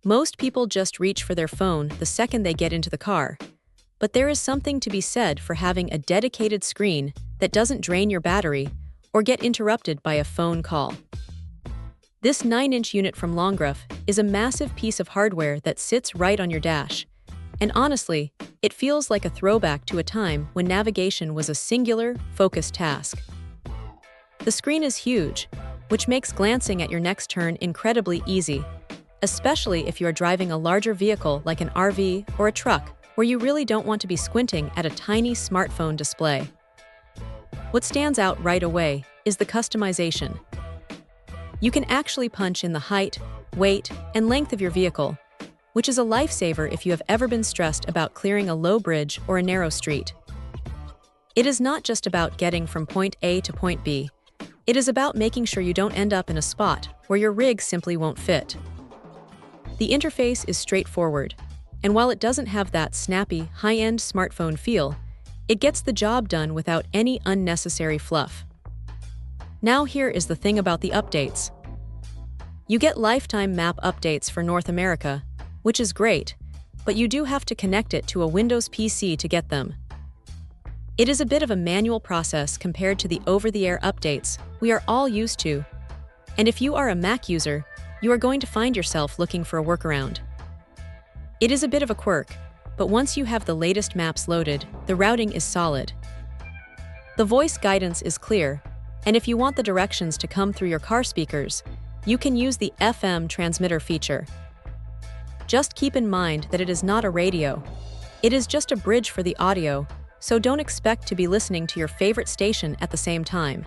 Most people just reach for their phone the second they get into the car. But there is something to be said for having a dedicated screen that doesn't drain your battery or get interrupted by a phone call. This 9-inch unit from LONGRUF is a massive piece of hardware that sits right on your dash. And honestly, it feels like a throwback to a time when navigation was a singular, focused task. The screen is huge, which makes glancing at your next turn incredibly easy, especially if you are driving a larger vehicle like an RV or a truck, where you really don't want to be squinting at a tiny smartphone display. What stands out right away is the customization. You can actually punch in the height, weight, and length of your vehicle, which is a lifesaver if you have ever been stressed about clearing a low bridge or a narrow street. It is not just about getting from point A to point B. It is about making sure you don't end up in a spot where your rig simply won't fit. The interface is straightforward, and while it doesn't have that snappy, high-end smartphone feel, it gets the job done without any unnecessary fluff. Now here is the thing about the updates. You get lifetime map updates for North America, which is great, but you do have to connect it to a Windows PC to get them. It is a bit of a manual process compared to the over-the-air updates we are all used to, and if you are a Mac user, you are going to find yourself looking for a workaround. It is a bit of a quirk, but once you have the latest maps loaded, the routing is solid. The voice guidance is clear, and if you want the directions to come through your car speakers, you can use the FM transmitter feature. Just keep in mind that it is not a radio. It is just a bridge for the audio, so don't expect to be listening to your favorite station at the same time.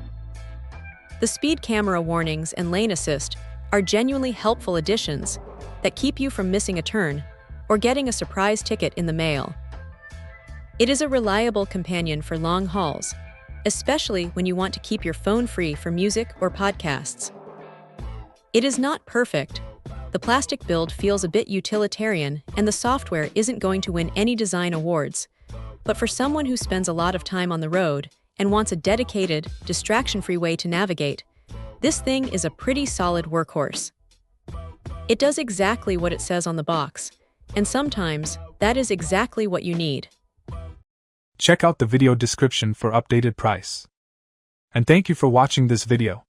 The speed camera warnings and lane assist are genuinely helpful additions that keep you from missing a turn or getting a surprise ticket in the mail. It is a reliable companion for long hauls, especially when you want to keep your phone free for music or podcasts. It is not perfect. The plastic build feels a bit utilitarian, and the software isn't going to win any design awards. But for someone who spends a lot of time on the road and wants a dedicated, distraction-free way to navigate, this thing is a pretty solid workhorse. It does exactly what it says on the box, and sometimes that is exactly what you need. Check out the video description for updated price. And thank you for watching this video.